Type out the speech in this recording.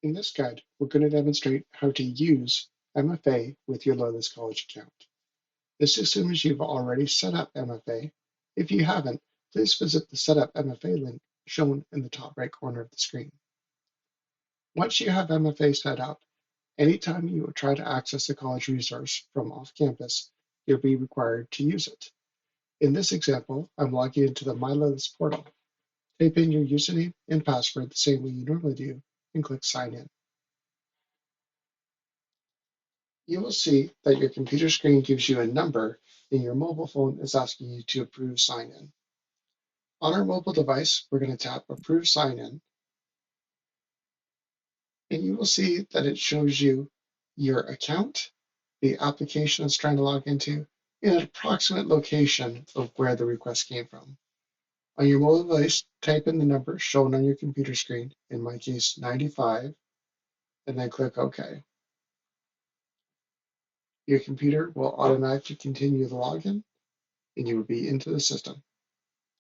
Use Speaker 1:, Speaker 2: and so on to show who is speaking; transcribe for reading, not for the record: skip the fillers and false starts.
Speaker 1: In this guide, we're going to demonstrate how to use MFA with your Loyalist College account. This assumes you've already set up MFA. If you haven't, please visit the Setup MFA link shown in the top right corner of the screen. Once you have MFA set up, anytime you try to access a college resource from off campus, you'll be required to use it. In this example, I'm logging into the My Loyalist portal. Type in your username and password the same way you normally do and click Sign In. You will see that your computer screen gives you a number and your mobile phone is asking you to approve sign in. On our mobile device, we're going to tap Approve Sign In, and you will see that it shows you your account, the application it's trying to log into, and an approximate location of where the request came from. On your mobile device, type in the number shown on your computer screen, in my case 95, and then click OK. Your computer will automatically continue the login, and you will be into the system.